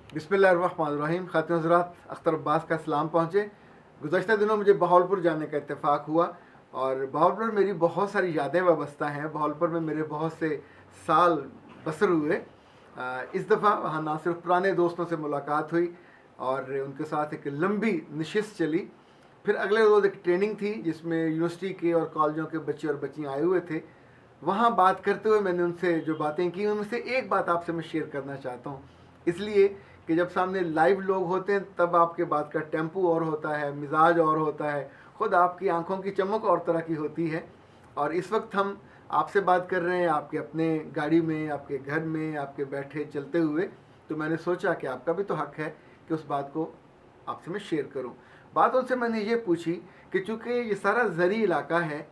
बिस्मिल्लाहिर्रहमानिर्रहीम। ख़ातिन हज़रात, अख्तर अब्बास का सलाम पहुँचे। गुज़श्ता दिनों मुझे बहावलपुर जाने का इत्तेफ़ाक हुआ और बहावलपुर मेरी बहुत सारी यादें वाबस्ता हैं। बहावलपुर में मेरे बहुत से साल बसर हुए। इस दफ़ा वहाँ ना सिर्फ पुराने दोस्तों से मुलाकात हुई और उनके साथ एक लंबी नशिस्त चली। फिर अगले रोज़ एक ट्रेनिंग थी जिसमें यूनिवर्सिटी के और कॉलेजों के बच्चे और बच्चियाँ आए हुए थे। वहाँ बात करते हुए मैंने उनसे जो बातें की, उनमें से एक बात आपसे मैं शेयर करना चाहता हूँ, इसलिए कि जब सामने लाइव लोग होते हैं तब आपके बात का टेम्पो और होता है, मिजाज और होता है, ख़ुद आपकी आंखों की चमक और तरह की होती है। और इस वक्त हम आपसे बात कर रहे हैं आपके अपने गाड़ी में, आपके घर में, आपके बैठे चलते हुए। तो मैंने सोचा कि आपका भी तो हक है कि उस बात को आपसे मैं शेयर करूं। बात उनसे मैंने ये पूछी कि चूँकि ये सारा ज़री इलाका है,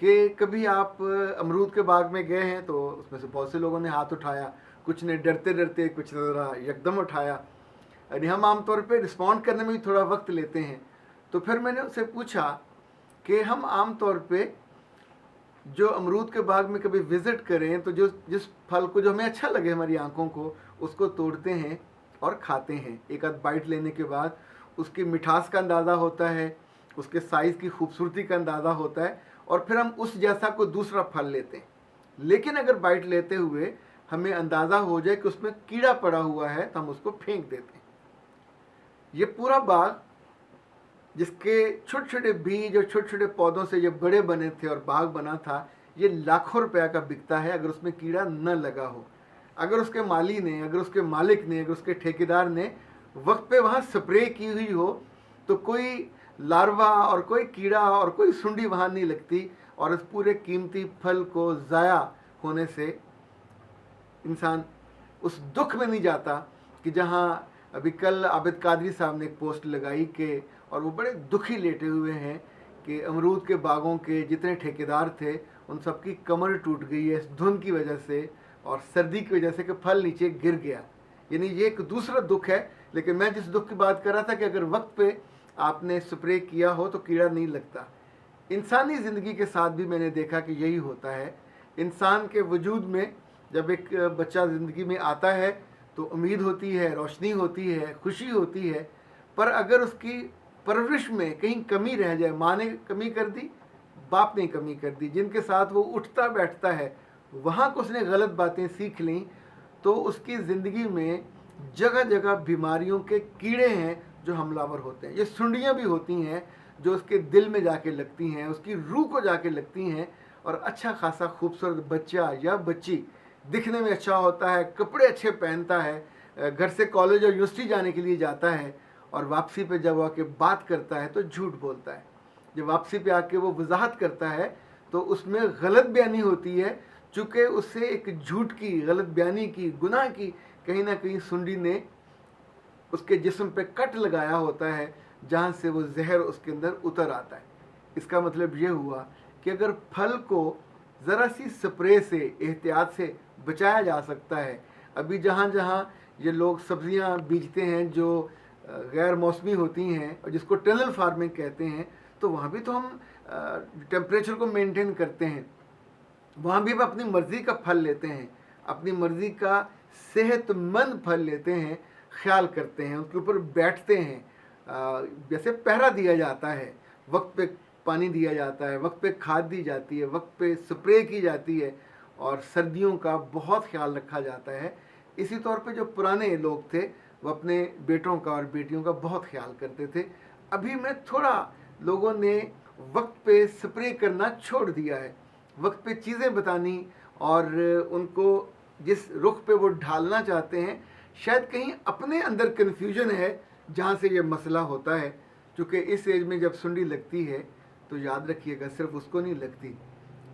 कि कभी आप अमरूद के बाग में गए हैं, तो उसमें से बहुत से लोगों ने हाथ उठाया, कुछ ने डरते डरते, कुछ ने ज़रा यकदम उठाया। यानी हम आमतौर पे रिस्पॉन्ड करने में भी थोड़ा वक्त लेते हैं। तो फिर मैंने उनसे पूछा कि हम आम तौर पे जो अमरूद के बाग में कभी विज़िट करें तो जिस फल को जो हमें अच्छा लगे हमारी आंखों को, उसको तोड़ते हैं और खाते हैं। एक आध बाइट लेने के बाद उसकी मिठास का अंदाज़ा होता है, उसके साइज़ की खूबसूरती का अंदाज़ा होता है और फिर हम उस जैसा कोई दूसरा फल लेते हैं। लेकिन अगर बाइट लेते हुए हमें अंदाज़ा हो जाए कि उसमें कीड़ा पड़ा हुआ है तो हम उसको फेंक देते हैं। ये पूरा बाग, जिसके छोटे छोटे बीज और छोटे छोटे पौधों से ये बड़े बने थे और बाग बना था, ये लाखों रुपया का बिकता है अगर उसमें कीड़ा न लगा हो। अगर उसके माली ने, अगर उसके मालिक ने, अगर उसके ठेकेदार ने वक्त पे वहाँ स्प्रे की हुई हो तो कोई लार्वा और कोई कीड़ा और कोई सुंडी वहाँ नहीं लगती और इस पूरे कीमती फल को ज़ाया होने से इंसान उस दुख में नहीं जाता कि जहाँ अभी कल आबिद कादरी साहब ने एक पोस्ट लगाई कि, और वो बड़े दुखी लेटे हुए हैं कि अमरूद के बागों के जितने ठेकेदार थे उन सबकी कमर टूट गई है इस धुंध की वजह से और सर्दी की वजह से कि फल नीचे गिर गया। यानी ये एक दूसरा दुख है। लेकिन मैं जिस दुख की बात कर रहा था कि अगर वक्त पे आपने स्प्रे किया हो तो कीड़ा नहीं लगता। इंसानी ज़िंदगी के साथ भी मैंने देखा कि यही होता है। इंसान के वजूद में जब एक बच्चा ज़िंदगी में आता है तो उम्मीद होती है, रोशनी होती है, खुशी होती है। पर अगर उसकी परवरिश में कहीं कमी रह जाए, माँ ने कमी कर दी, बाप ने कमी कर दी, जिनके साथ वो उठता बैठता है वहाँ को उसने गलत बातें सीख लीं, तो उसकी ज़िंदगी में जगह जगह बीमारियों के कीड़े हैं जो हमलावर होते हैं। ये सुंडियाँ भी होती हैं जो उसके दिल में जाके लगती हैं, उसकी रूह को जाके लगती हैं और अच्छा खासा खूबसूरत बच्चा या बच्ची दिखने में अच्छा होता है, कपड़े अच्छे पहनता है, घर से कॉलेज और यूनिवर्सिटी जाने के लिए जाता है और वापसी पे जब आके बात करता है तो झूठ बोलता है। जब वापसी पे आके वो वजाहत करता है तो उसमें गलत बयानी होती है, चूँकि उससे एक झूठ की, गलत बयानी की, गुनाह की कहीं ना कहीं सुंडी ने उसके जिस्म पे कट लगाया होता है जहाँ से वो जहर उसके अंदर उतर आता है। इसका मतलब ये हुआ कि अगर फल को ज़रा सी स्प्रे से, एहतियात से बचाया जा सकता है। अभी जहाँ जहाँ ये लोग सब्जियाँ बीजते हैं जो गैर मौसमी होती हैं और जिसको टनल फार्मिंग कहते हैं, तो वहाँ भी तो हम टेम्परेचर को मेंटेन करते हैं। वहाँ भी हम अपनी मर्ज़ी का फल लेते हैं, अपनी मर्ज़ी का सेहतमंद फल लेते हैं, ख्याल करते हैं, उसके ऊपर बैठते हैं। जैसे पहरा दिया जाता है, वक्त पे पानी दिया जाता है, वक्त पे खाद दी जाती है, वक्त पे स्प्रे की जाती है और सर्दियों का बहुत ख्याल रखा जाता है। इसी तौर पे जो पुराने लोग थे वो अपने बेटों का और बेटियों का बहुत ख्याल करते थे। अभी मैं थोड़ा, लोगों ने वक्त पे स्प्रे करना छोड़ दिया है, वक्त पे चीज़ें बतानी और उनको जिस रुख पे वो ढालना चाहते हैं, शायद कहीं अपने अंदर कन्फ्यूजन है जहाँ से ये मसला होता है। क्योंकि इस एज में जब सुंडी लगती है तो याद रखिएगा सिर्फ उसको नहीं लगती,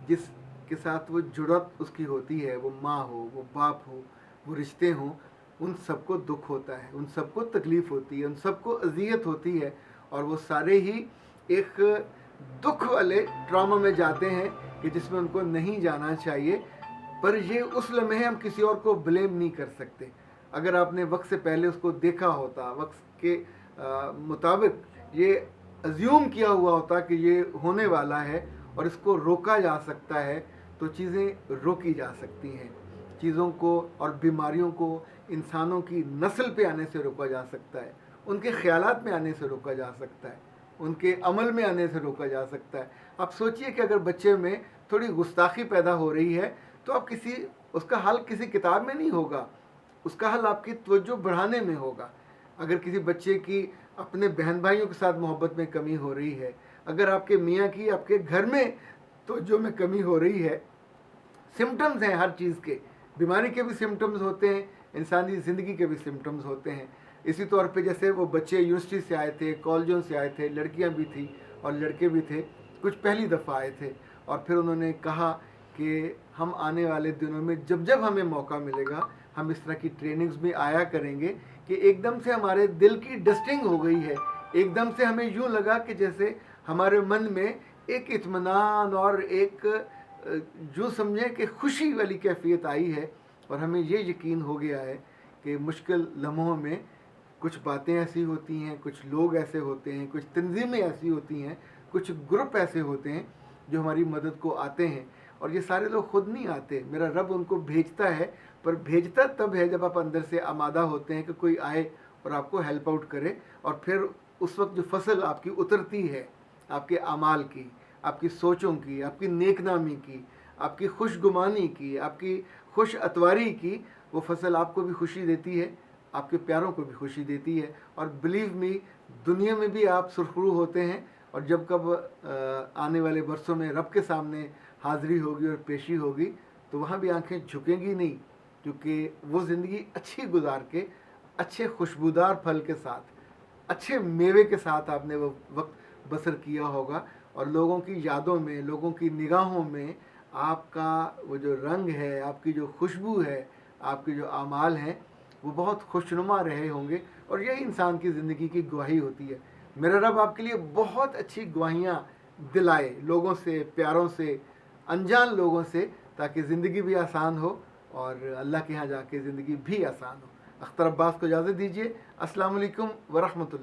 जिसके साथ वो जुड़त उसकी होती है, वो माँ हो, वो बाप हो, वो रिश्ते हों, उन सबको दुख होता है, उन सबको तकलीफ़ होती है, उन सबको अजियत होती है और वो सारे ही एक दुख वाले ट्रॉमा में जाते हैं कि जिसमें उनको नहीं जाना चाहिए। पर ये उस लम्हे हम किसी और को ब्लेम नहीं कर सकते। अगर आपने वक्त से पहले उसको देखा होता, वक्त के मुताबिक ये अज्यूम किया हुआ होता कि ये होने वाला है और इसको रोका जा सकता है, तो चीज़ें रोकी जा सकती हैं। चीज़ों को और बीमारियों को इंसानों की नस्ल पे आने से रोका जा सकता है, उनके ख्यालात में आने से रोका जा सकता है, उनके अमल में आने से रोका जा सकता है। आप सोचिए कि अगर बच्चे में थोड़ी गुस्ताखी पैदा हो रही है तो आप उसका हल किसी किताब में नहीं होगा, उसका हल आपकी तवज्जो बढ़ाने में होगा। अगर किसी बच्चे की अपने बहन भाइयों के साथ मोहब्बत में कमी हो रही है, अगर आपके मियाँ की आपके घर में तवज्जो में कमी हो रही है, सिम्टम्स हैं हर चीज़ के, बीमारी के भी सिम्टम्स होते हैं, इंसानी ज़िंदगी के भी सिम्टम्स होते हैं। इसी तौर पे जैसे वो बच्चे यूनिवर्सिटी से आए थे, कॉलेजों से आए थे, लड़कियां भी थी और लड़के भी थे, कुछ पहली दफ़ा आए थे और फिर उन्होंने कहा कि हम आने वाले दिनों में जब जब हमें मौका मिलेगा हम इस तरह की ट्रेनिंग्स में आया करेंगे कि एकदम से हमारे दिल की डस्टिंग हो गई है, एकदम से हमें यूँ लगा कि जैसे हमारे मन में एक इत्मीनान और एक जो समझें कि खुशी वाली कैफियत आई है और हमें ये यकीन हो गया है कि मुश्किल लम्हों में कुछ बातें ऐसी होती हैं, कुछ लोग ऐसे होते हैं, कुछ तंजीमें ऐसी होती हैं, कुछ ग्रुप ऐसे होते हैं जो हमारी मदद को आते हैं। और ये सारे लोग खुद नहीं आते, मेरा रब उनको भेजता है, पर भेजता तब है जब आप अंदर से आमादा होते हैं कि कोई आए और आपको हेल्प आउट करे। और फिर उस वक्त जो फसल आपकी उतरती है, आपके अमाल की, आपकी सोचों की, आपकी नेकनामी की, आपकी खुशगुमानी की, आपकी खुश अतवारी की, वो फसल आपको भी खुशी देती है, आपके प्यारों को भी खुशी देती है। और बिलीव मी, दुनिया में भी आप सुरखरू होते हैं और जब कब आने वाले बरसों में रब के सामने हाज़िरी होगी और पेशी होगी तो वहाँ भी आंखें झुकेंगी नहीं, क्योंकि वो ज़िंदगी अच्छी गुजार के, अच्छे खुशबूदार फल के साथ, अच्छे मेवे के साथ आपने वो वक्त बसर किया होगा और लोगों की यादों में, लोगों की निगाहों में आपका वो जो रंग है, आपकी जो खुशबू है, आपके जो आमाल हैं, वो बहुत खुशनुमा रहे होंगे। और यही इंसान की ज़िंदगी की गवाही होती है। मेरा रब आपके लिए बहुत अच्छी गवाहियाँ दिलाए, लोगों से, प्यारों से, अनजान लोगों से, ताकि ज़िंदगी भी आसान हो और अल्लाह के यहाँ जाके ज़िंदगी भी आसान हो। अख्तर अब्बास को इजाज़त दीजिए। अस्सलाम वालेकुम व रहमतुल्लाह।